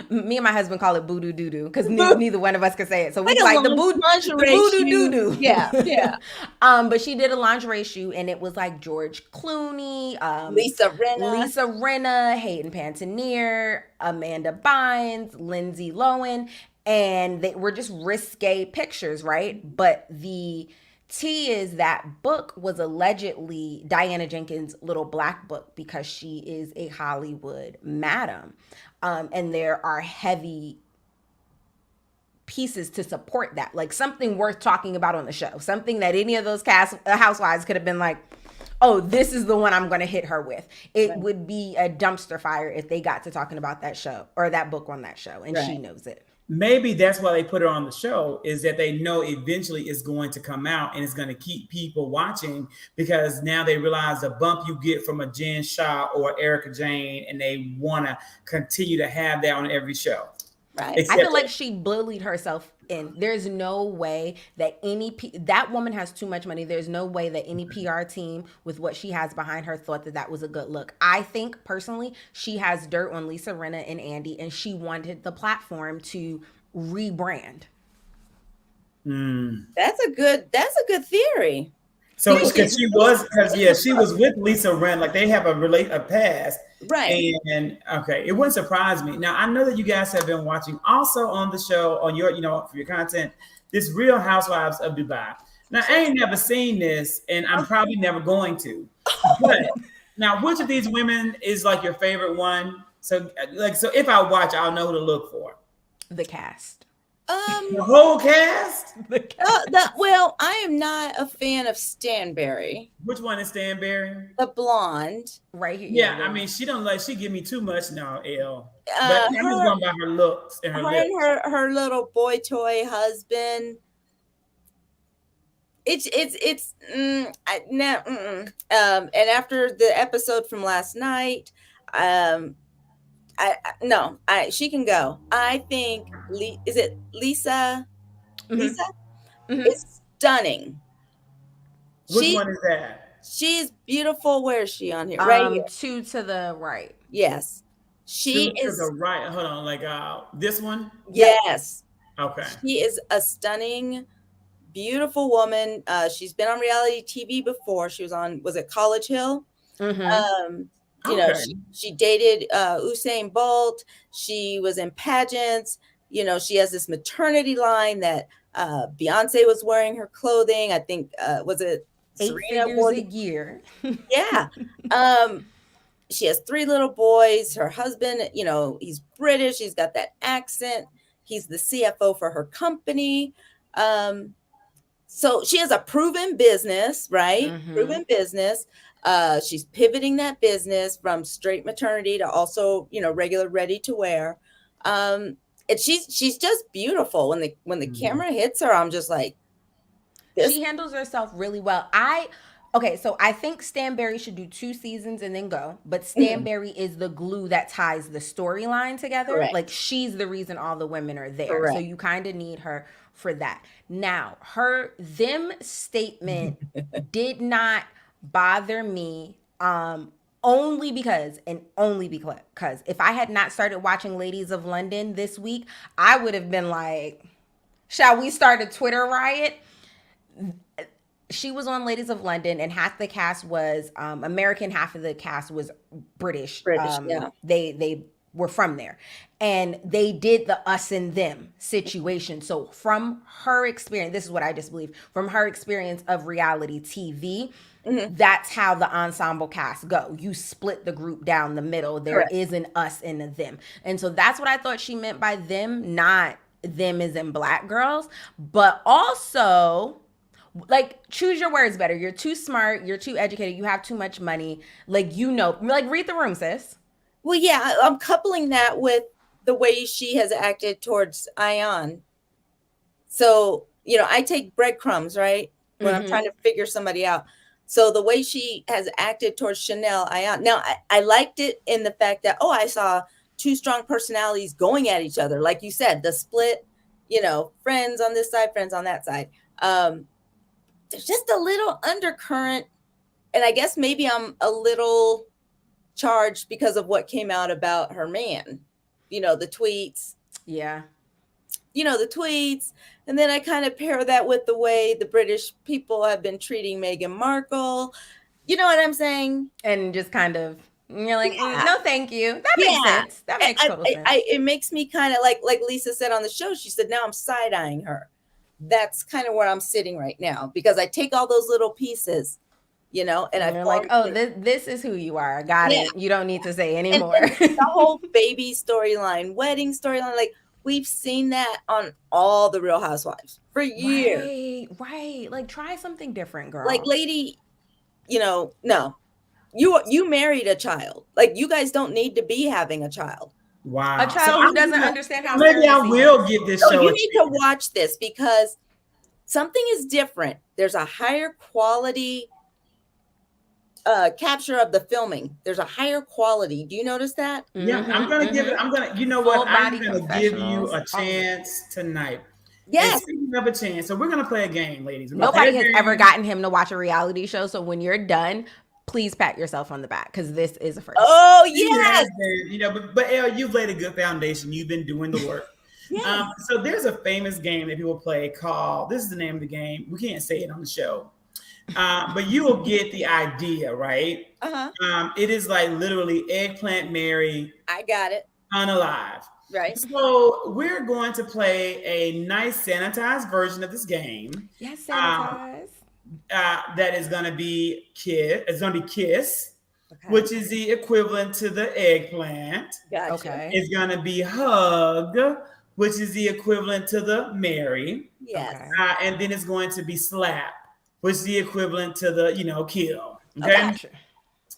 me and my husband call it voodoo doo doo because neither one of us could say it, so we like the voodoo doo doo. Yeah. But she did a lingerie shoot and it was like George Clooney, Lisa Rinna, Hayden Panettiere, Amanda Bynes, Lindsay Lohan, and they were just risque pictures, right? But the T is that book was allegedly Diana Jenkins' little black book because she is a Hollywood madam. And there are heavy pieces to support that. Like something worth talking about on the show. Something that any of those housewives could have been like, oh, this is the one I'm going to hit her with. It would be a dumpster fire if they got to talking about that show or that book on that show. And she knows it. Maybe that's why they put her on the show, is that they know eventually it's going to come out and it's going to keep people watching because now they realize the bump you get from a Jen Shah or Erica Jane and they want to continue to have that on every show. Right. I feel like she bullied herself in. There's no way that that woman has too much money. There's no way that any PR team with what she has behind her thought that was a good look. I think personally she has dirt on Lisa Rinna and Andy and she wanted the platform to rebrand. That's a good theory. So because she was with Lisa Rinna, like they have a past. Right. And okay, it wouldn't surprise me. Now I know that you guys have been watching also on the show on your, for your content, this Real Housewives of Dubai. Now I ain't never seen this and I'm probably never going to. But now which of these women is like your favorite one? So if I watch, I'll know who to look for. The cast. The whole cast? Well, I am not a fan of Stanberry. Which one is Stanberry? The blonde. Right here. Yeah, I mean, she give me too much now, Elle. But I'm just going by her looks and her lips. And her little boy toy husband. And after the episode from last night, she can go. I think is it Lisa? Mm-hmm. Lisa is stunning. Which one is that? She's beautiful. Where is she on here? Right here. 2 to the right. Yes, she 2 is to the right. Hold on, like this one. Yes. Okay. She is a stunning, beautiful woman. She's been on reality TV before. She was it College Hill? Mm-hmm. She dated Usain Bolt. She was in pageants. She has this maternity line that Beyonce was wearing her clothing. I think was it 8 Serena figures a year. Yeah. She has 3 little boys. Her husband, he's British. He's got that accent. He's the CFO for her company. So she has a proven business, right? Mm-hmm. Proven business. She's pivoting that business from straight maternity to also, regular ready to wear. And she's just beautiful. When the camera hits her, I'm just like, This, She handles herself really well. Okay, so I think Stanberry should do 2 seasons and then go. But Stanberry is the glue that ties the storyline together. correct, Like she's the reason all the women are there. So correct. you kind of need her for that. Now, them statement did not bother me. Only because if I had not started watching Ladies of London this week, I would have been like, shall we start a Twitter riot? She was on Ladies of London, and half the cast was American, half of the cast was British. Yeah. They were from there, and they did the us and them situation. So from her experience, this is what I just believe, from her experience of reality TV, that's how the ensemble cast go. You split the group down the middle. There is an us and a them. And so that's what I thought she meant by them, not them as in black girls, but also like choose your words better. You're too smart, you're too educated, you have too much money. Like, like read the room, sis. Well, yeah, I'm coupling that with the way she has acted towards Ion. So, I take breadcrumbs, right? When I'm trying to figure somebody out. So the way she has acted towards Chanel, Ion. Now, I liked it in the fact that, I saw two strong personalities going at each other. Like you said, the split, friends on this side, friends on that side. There's just a little undercurrent. And I guess maybe I'm a little charged because of what came out about her man, the tweets. Yeah. The tweets. And then I kind of pair that with the way the British people have been treating Meghan Markle. You know what I'm saying? And just kind of, you're like, no, thank you. That makes sense. That makes total sense. It makes me kind of like Lisa said on the show, she said, now I'm side-eyeing her. That's kind of where I'm sitting right now, because I take all those little pieces, and you're like, this is who you are. Got it. You don't need to say anymore. And the whole baby storyline, wedding storyline, like we've seen that on all the Real Housewives for years. Right. Like try something different, girl. Like lady, no, you married a child. Like you guys don't need to be having a child. Wow. A child who doesn't understand how. Maybe I will give this show. You need to watch this because something is different. There's a higher quality capture of the filming. There's a higher quality. Do you notice that? Yeah, I'm gonna give it. I'm gonna give you a chance tonight. Yes. Speaking of a chance, so we're gonna play a game, ladies. Nobody has ever gotten him to watch a reality show. So when you're done, please pat yourself on the back because this is a first. Oh yes. But Elle, you've laid a good foundation. You've been doing the work. Yes. So there's a famous game that people play called. This is the name of the game. We can't say it on the show. But you will get the idea, right? It is like literally Eggplant Mary. I got it. Unalive. Right. So we're going to play a nice sanitized version of this game. Yes, sanitized. That is going to be Kiss. It's going to be Kiss, which is the equivalent to the eggplant. Gotcha. Okay. It's going to be Hug, which is the equivalent to the Mary. Yes. And then it's going to be Slap, which is the equivalent to the, Kill. Okay. Gotcha.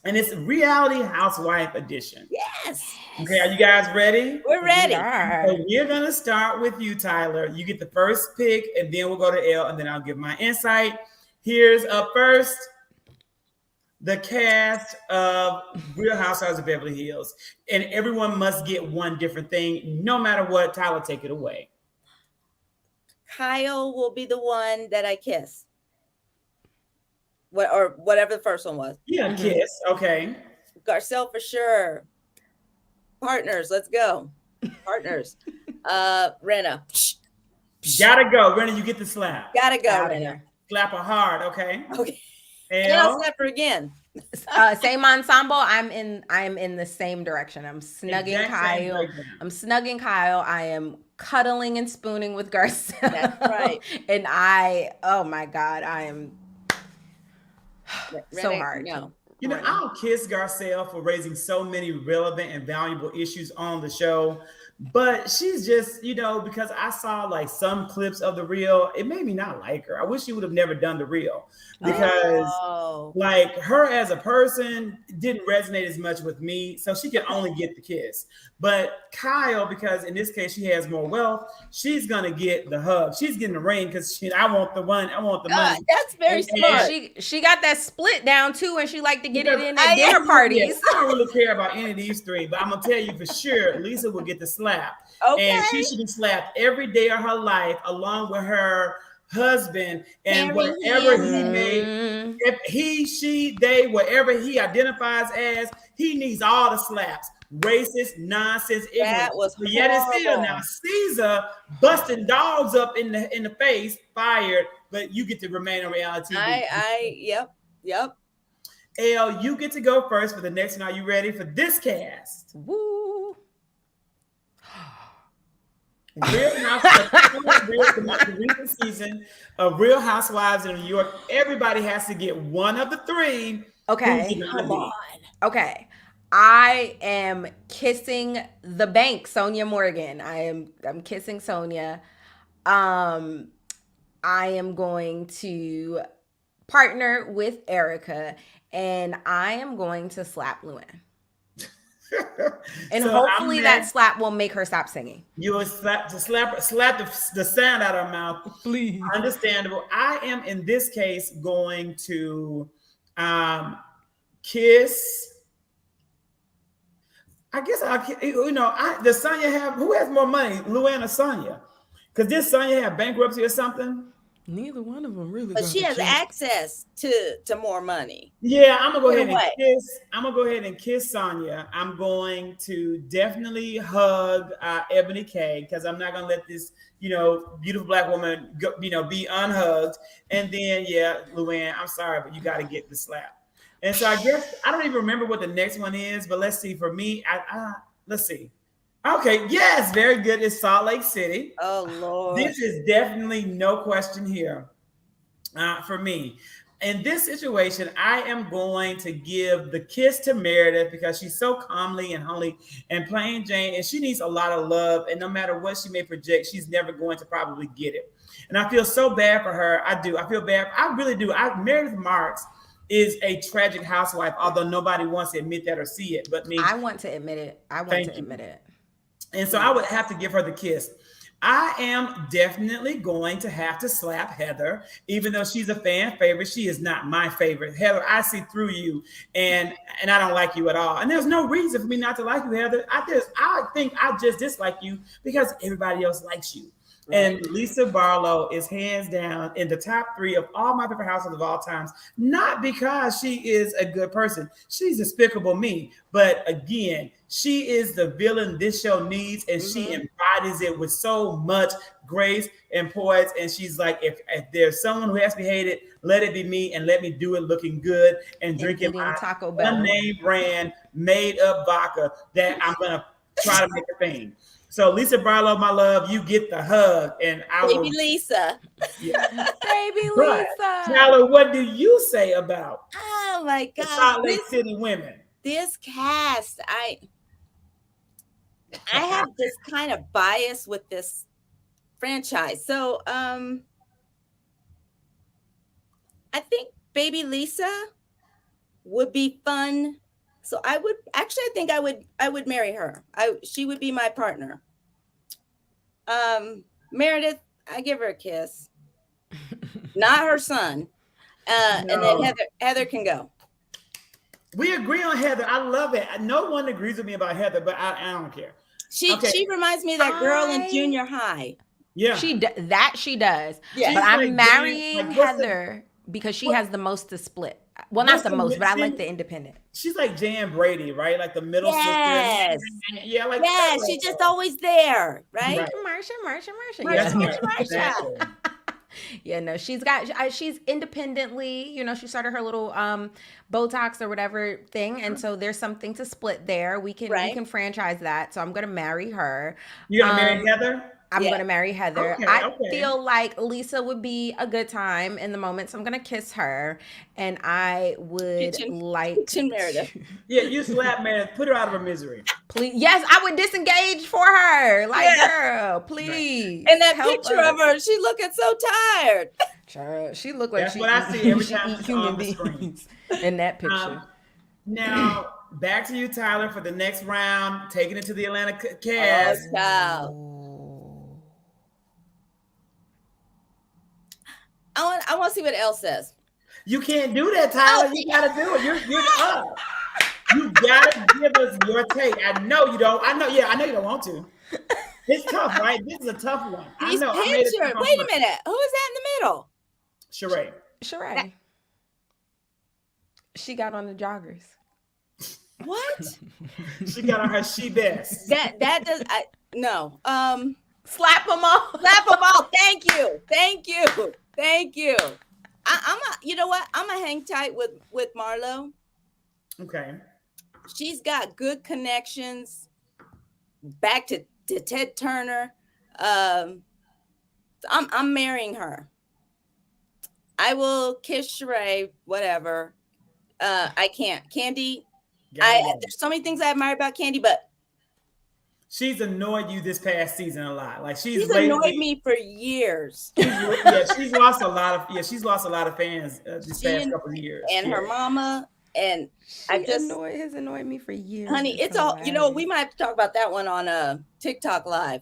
And it's Reality Housewife edition. Yes. Okay, are you guys ready? We're ready. So we're going to start with you, Tyler. You get the first pick, and then we'll go to Elle, and then I'll give my insight. Here's up first, the cast of Real Housewives of Beverly Hills. And everyone must get one different thing. No matter what, Tyler, take it away. Kyle will be the one that I kiss. Or whatever the first one was. Yeah, Kiss. Okay. Garcelle for sure. Partners, let's go. Partners. Renna. Gotta go. Renna, you get the slap. Gotta go, Renna. Slap her hard, okay? Okay. And I'll slap her again. Same ensemble. I'm in the same direction. I'm snugging Kyle. I'm snugging Kyle. I am cuddling and spooning with Garcelle. That's right. And oh my God, I am so hard. No. You know, I don't kiss Garcelle for raising so many relevant and valuable issues on the show, but she's just, you know, because I saw like some clips of the Real, it made me not like her. I wish she would have never done the Real because like her as a person didn't resonate as much with me, so she can only get the kiss. But Kyle, because in this case she has more wealth, she's gonna get the hug. She's getting the ring because I want the money. That's very smart. She got that split down too, and she liked to get it in at dinner parties. I don't really care about any of these three, but I'm gonna tell you for sure, Lisa will get the slap, and she should be slapped every day of her life, along with her husband and whatever he made, if he, she, they, whatever he identifies as, he needs all the slaps. Racist, nonsense, ignorant. That was horrible. Yet it's still now Caesar busting dogs up in the face, fired, but you get to remain on reality TV. Yep. Elle, you get to go first for the next one. Are you ready for this cast? Woo. Real Housewives, the recent season of Real Housewives in New York. Everybody has to get one of the three. Okay. Come on. Okay. I am kissing the bank, Sonia Morgan. I'm kissing Sonia. I am going to partner with Erica, and I am going to slap Luann. And so hopefully that slap will make her stop singing. You will slap the sound out of her mouth. Please. Understandable. I am in this case going to kiss. I guess does Sonya have, who has more money, Luann or Sonya? Because did Sonya have bankruptcy or something? Neither one of them really. But she has access to more money. Yeah, I'm gonna go ahead and kiss. I'm gonna go ahead and kiss Sonya. I'm going to definitely hug Ebony K, because I'm not gonna let this, beautiful black woman go, be unhugged. And then Luann, I'm sorry, but you got to get the slap. And so I guess I don't even remember what the next one is, but let's see. For me, let's see. Okay, yes, very good. It's Salt Lake City. Oh, Lord. This is definitely no question here for me. In this situation, I am going to give the kiss to Meredith because she's so calmly and homely and plain Jane, and she needs a lot of love. And no matter what she may project, she's never going to probably get it. And I feel so bad for her. I do. I feel bad. I really do. Meredith Marks is a tragic housewife, although nobody wants to admit that or see it. But me, I want to admit it. Admit it. And so I would have to give her the kiss. I am definitely going to have to slap Heather, even though she's a fan favorite. She is not my favorite. Heather, I see through you, and I don't like you at all. And there's no reason for me not to like you, Heather. I think I just dislike you because everybody else likes you. Right. And Lisa Barlow is hands down in the top 3 of all my favorite housewives of all times, not because she is a good person. She's despicable me. But again, she is the villain this show needs, and she embodies it with so much grace and poise. And she's like, if there's someone who has to be hated, let it be me, and let me do it looking good and drinking my Taco Bell unnamed brand made up vodka that I'm going to try to make a thing. So Lisa Barlow, my love, you get the hug, and Baby Lisa. Yeah. Baby Lisa. Tyler, what do you say about oh my God, Salt Lake City women? This cast, I have this kind of bias with this franchise. So I think Baby Lisa would be fun. So I think I would marry her. She would be my partner. Meredith, I give her a kiss. Not her son. No. And then Heather can go. We agree on Heather. I love it. No one agrees with me about Heather, but I don't care. She reminds me of that girl in junior high. Yeah. She does. Yeah. But I'm marrying Heather because she has the most to split. Well, not the most, but I like the independent. She's like Jan Brady, right? Like the middle sister. Yeah, like yeah, she's just always there, right? Marsha. Yes, Marsha. Yeah, no, she's independently, she started her little Botox or whatever thing, and so there's something to split there. We can franchise that. So I'm gonna marry her. You gonna marry Heather? I'm going to marry Heather. Okay, I okay. feel like Lisa would be a good time in the moment, so I'm going to kiss her. And I would like Meredith. to... Yeah, you slap Meredith, put her out of her misery. Please, yes, I would disengage for her. Like, girl, please. And that help picture us. of her, she looking so tired. Child, she looked like That's what I see every time she's human on the screen. beings in that picture. Now, back to you, Tyler, for the next round, taking it to the Atlanta cast. Oh, child. I want to see what Elle says. You can't do that, Tyler. You gotta do it. You're up. You gotta give us your take. I know you don't. I know you don't want to. It's tough, right? This is a tough one. These I know. pictures. Wait a minute. Who is that in the middle? Sheree. She got on the joggers. What? She got on her she best. That does no. Slap them all. Slap them all. Thank you. You know what? I'm gonna hang tight with Marlo. Okay. She's got good connections. Back to Ted Turner. I'm marrying her. I will kiss Sheree, whatever. I can't. Candy. There's so many things I admire about Candy, but she's annoyed you this past season a lot. Like she's annoyed me for years. She's lost a lot of fans this past couple of years. And her mama, and has annoyed me for years. Honey, it's all we might have to talk about that one on TikTok Live.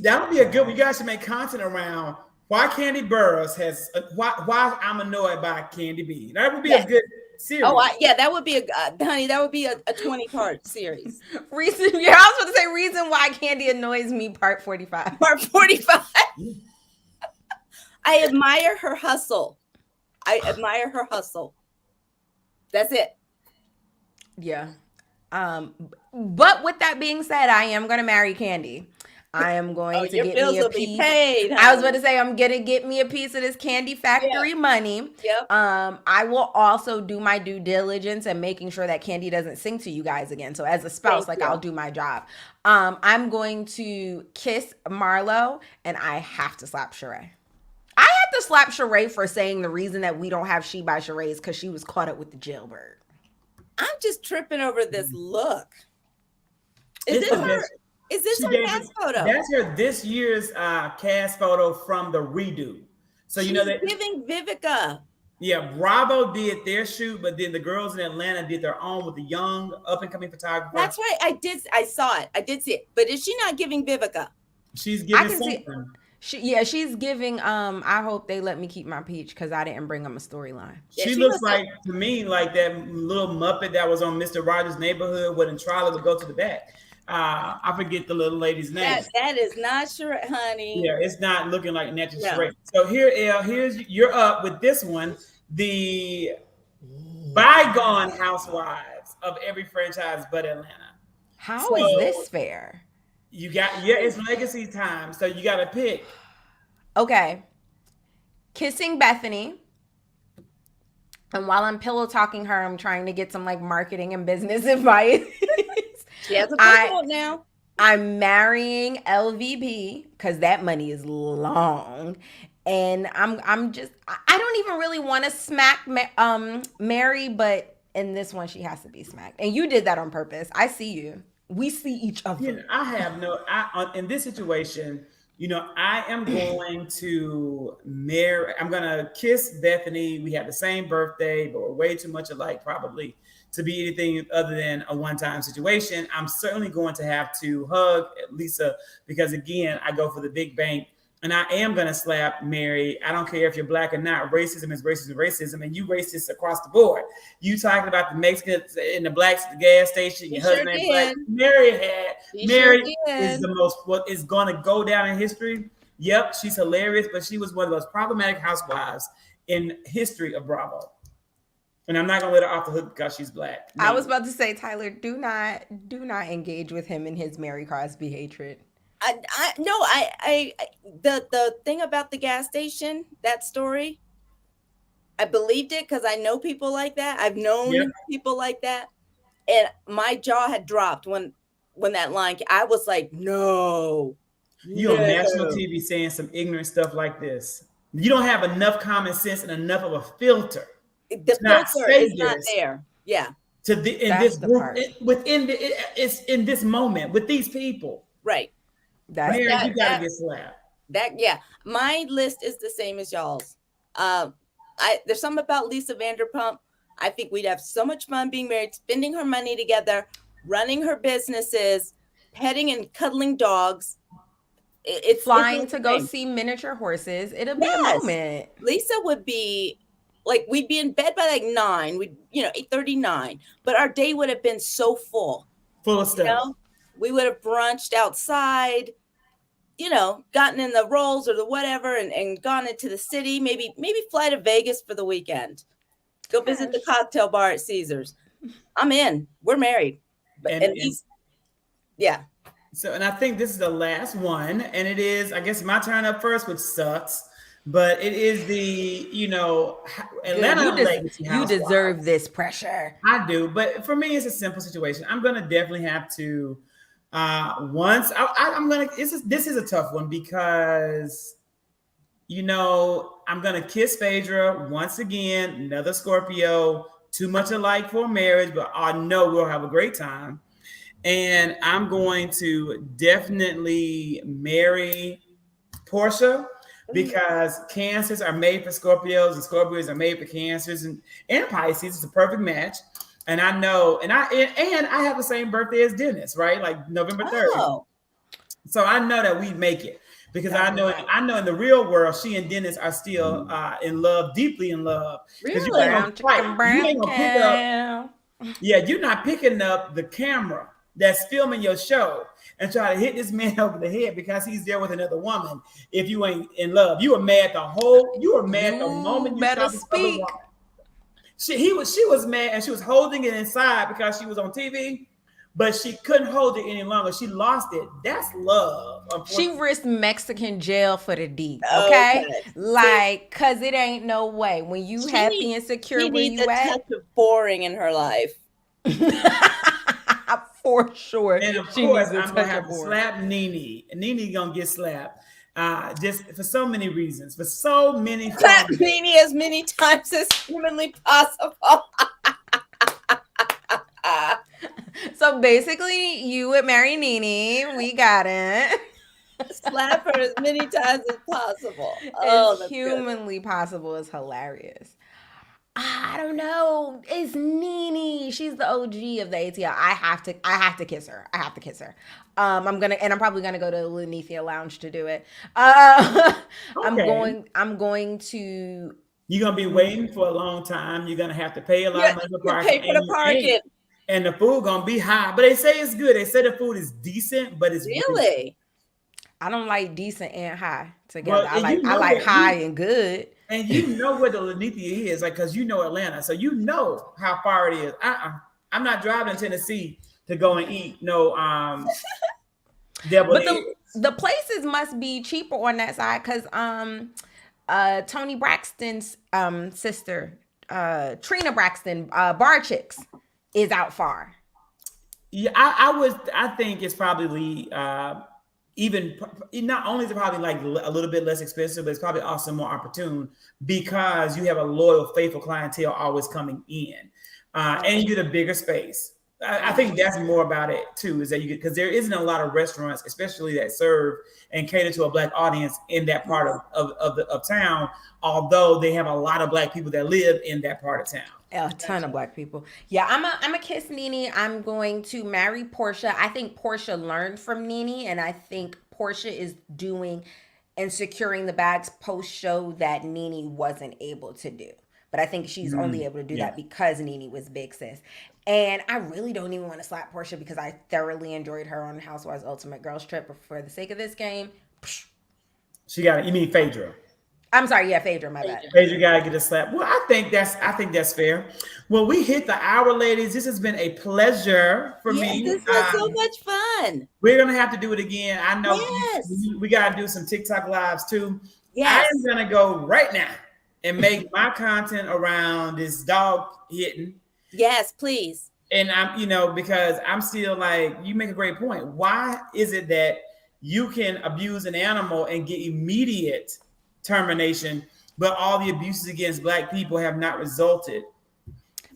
That would be a good one. You guys should make content around why Candy Burroughs has why I'm annoyed by Candy B. That would be a good series. That would be honey, that would be a 20-part series. I was about to say reason why Candy annoys me, part 45. Part 45. I admire her hustle. That's it. Yeah. But with that being said, I am going to marry Candy. I am going to get me a piece. Paid, I was about to say I'm gonna get me a piece of this Candy Factory money. Yep. I will also do my due diligence and making sure that Candy doesn't sing to you guys again. So as a spouse, I'll do my job. I'm going to kiss Marlo, and I have to slap Sheree. I had to slap Sheree for saying the reason that we don't have She by Sheree is because she was caught up with the jailbird. I'm just tripping over this look. Is this her cast photo? That's her this year's cast photo from the redo. So she's giving Vivica. Yeah, Bravo did their shoot, but then the girls in Atlanta did their own with the young up and coming photographer. That's right. I saw it. I did see it. But is she not giving Vivica? She's giving something. She's giving. I hope they let me keep my peach because I didn't bring them a storyline. Yeah, she looks like to me like that little Muppet that was on Mr. Rogers' Neighborhood when Trolli would go to the back. I forget the little lady's name. That is not Sheree, honey. Yeah, it's not looking like natural Sheree. So here's you're up with this one. The bygone housewives of every franchise but Atlanta. How is this fair? You got it's legacy time, so you got to pick. Okay, kissing Bethany. And while I'm pillow talking her, I'm trying to get some like marketing and business advice. She has a foothold now. I'm marrying LVP because that money is long, and I don't even really want to smack Mary, but in this one she has to be smacked, and you did that on purpose. I see you. We see each other. In this situation, I am going to marry. I'm gonna kiss Bethany. We have the same birthday, but we're way too much alike, probably, to be anything other than a one-time situation. I'm certainly going to have to hug Lisa because, again, I go for the big bank, and I am going to slap Mary. I don't care if you're black or not. Racism is racism, and you racist across the board. You talking about the Mexicans and the blacks at the gas station. Your husband ain't black. Mary is the most what is going to go down in history. Yep, she's hilarious, but she was one of the most problematic housewives in history of Bravo. And I'm not gonna let her off the hook because she's black. I was about to say, Tyler, do not engage with him in his Mary Crosby hatred. The thing about the gas station, that story, I believed it because I know people like that. I've known people like that, and my jaw had dropped when that line. I was like, no. You on national TV saying some ignorant stuff like this. You don't have enough common sense and enough of a filter. The filter is not there. Yeah. In this group, it's in this moment with these people. Right. Mary, you gotta get slapped. My list is the same as y'all's. There's something about Lisa Vanderpump. I think we'd have so much fun being married, spending her money together, running her businesses, petting and cuddling dogs. It's flying to go see miniature horses. It'll be a moment. Lisa would be like, we'd be in bed by like 9, 8:39, but our day would have been so full of stuff. We would have brunched outside, gotten in the rolls or the whatever and gone into the city, maybe fly to Vegas for the weekend, go visit the cocktail bar at Caesars. I'm in. We're married. So, and I think this is the last one, and it is, I guess, my turn up first, which sucks, but it is the, Atlanta legacy you deserve this pressure. I do, but for me, it's a simple situation. I'm going to definitely have to, this is a tough one because, I'm going to kiss Phaedra once again, another Scorpio, too much alike for marriage, but I know we'll have a great time. And I'm going to definitely marry Portia because Cancers are made for Scorpios and Scorpios are made for Cancers and Pisces. It's a perfect match. And I know, and I have the same birthday as Dennis, right? Like November 3rd. Oh. So I know that we'd make it because I know in the real world, she and Dennis are still in love, deeply in love. Really? You ain't gonna pick up, you're not picking up the camera that's filming your show and try to hit this man over the head because he's there with another woman. If you ain't in love, you were mad the moment you better speak. She was mad and she was holding it inside because she was on TV, but she couldn't hold it any longer. She lost it. That's love. She risked Mexican jail for the D. Okay? Like, cause it ain't no way when you happy and secure where you at. Touch of boring in her life. For sure. And of course, I'm going to have to slap Nene. Nene going to get slapped. Just for so many reasons. For so many slap Nene as many times as humanly possible. So basically, you would marry Nene. We got it. Slap her as many times as possible. As humanly possible is hilarious. I don't know. It's Nene. She's the OG of the ATL. I have to kiss her. I'm probably gonna go to the Lenithia Lounge to do it. Okay. I'm going to. You're gonna be waiting for a long time. You're gonna have to pay a lot of money for parking. Pay for the parking. And the food gonna be high. But they say it's good. They say the food is decent, but it's really. I don't like decent and high together. Well, I like high and good. And you know where the Lenithia is, like, because you know Atlanta, so you know how far it is. I'm not driving to Tennessee to go and eat devil eggs. The places must be cheaper on that side because Tony Braxton's sister, Trina Braxton, Bar Chicks, is out far. Yeah, I think it's probably even not only is it probably like a little bit less expensive, but it's probably also more opportune because you have a loyal, faithful clientele always coming in, and you get a bigger space. I think that's more about it too, is that you get, because there isn't a lot of restaurants, especially that serve and cater to a Black audience in that part of town, although they have a lot of Black people that live in that part of town. A ton of Black people. Yeah, I'm a kiss Nene. I'm going to marry Portia. I think Portia learned from Nene, and I think Portia is doing and securing the bags post-show that Nene wasn't able to do. But I think she's only able to do that because Nene was big sis. And I really don't even want to slap Portia because I thoroughly enjoyed her on Housewives Ultimate Girls Trip. But for the sake of this game, she got it. You mean Phaedra? I'm sorry, Phaedra, my bad. Phaedra gotta get a slap. Well, I think that's fair. Well, we hit the hour, ladies. This has been a pleasure for me. This was so much fun. We're gonna have to do it again. I know we gotta do some TikTok lives too. Yes. I am gonna go right now and make my content around this dog hitting. Yes, please. And I'm, because I'm still like, you make a great point. Why is it that you can abuse an animal and get immediate termination, but all the abuses against Black people have not resulted.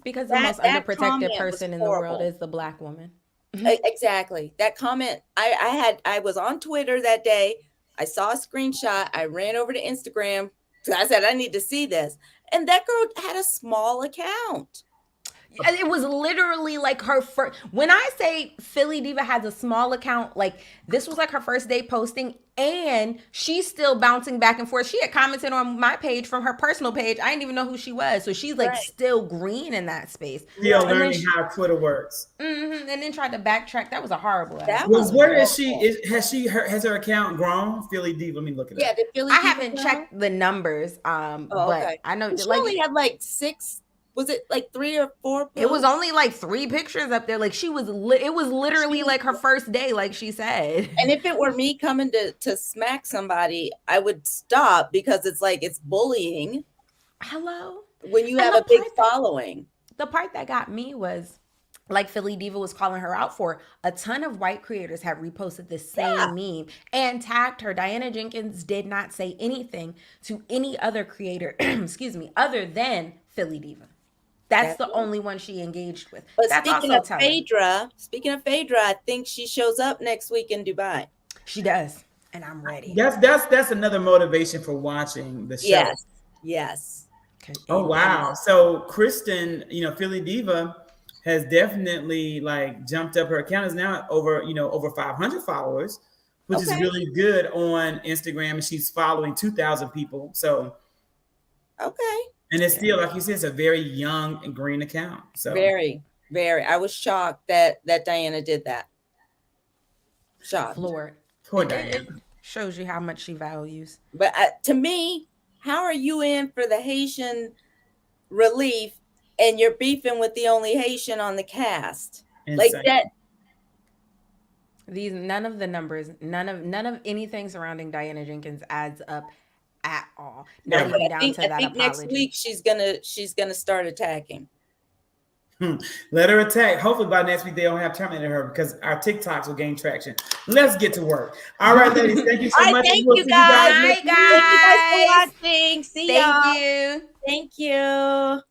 Because the most underprotected person in the world horrible. is the Black woman. Exactly. That comment, I was on Twitter that day. I saw a screenshot. I ran over to Instagram. So I said, I need to see this. And that girl had a small account. It was literally like her first. When I say Philly Diva has a small account, like this was like her first day posting, and she's still bouncing back and forth. She had commented on my page from her personal page. I didn't even know who she was, so she's like still green in that space. Still learning how Twitter works. And then tried to backtrack. That was a horrible. Where is she? Has her account grown? Philly Diva. Let me look at it. Yeah, did Philly I Diva haven't grow? checked the numbers. But okay. I know she like only had like 6. Was it like 3 or 4 posts? It was only like 3 pictures up there. Like she was, it was literally like her first day, like she said. And if it were me coming to smack somebody, I would stop because it's like, it's bullying. Hello? When you have a big following. The part that got me was, like Philly Diva was calling her out for, a ton of white creators have reposted the same meme and tagged her. Diane Jenkins did not say anything to any other creator, excuse me, other than Philly Diva. That's the only one she engaged with. But that's speaking of Phaedra, I think she shows up next week in Dubai. She does, and I'm ready. That's another motivation for watching the show. Yes. Oh wow! So Kristen, Philly Diva has definitely like jumped up. Her account is now over 500 followers, which is really good on Instagram, and she's following 2,000 people. So and it's still, like you said, it's a very young and green account. So very, very. I was shocked that Diana did that. Shocked. Floored. Poor Diana. It shows you how much she values. But to me, how are you in for the Haitian relief and you're beefing with the only Haitian on the cast? Insane. Like that. None of the numbers, none of anything surrounding Diana Jenkins adds up at all. Not even down to that apology. Next week she's gonna start attacking. Let her attack. Hopefully by next week they don't have terminated her because our TikToks will gain traction. Let's get to work. All right, ladies. Thank you so much. Thank you guys. Bye, guys. Thank you guys for watching. See y'all. Thank you. Thank you.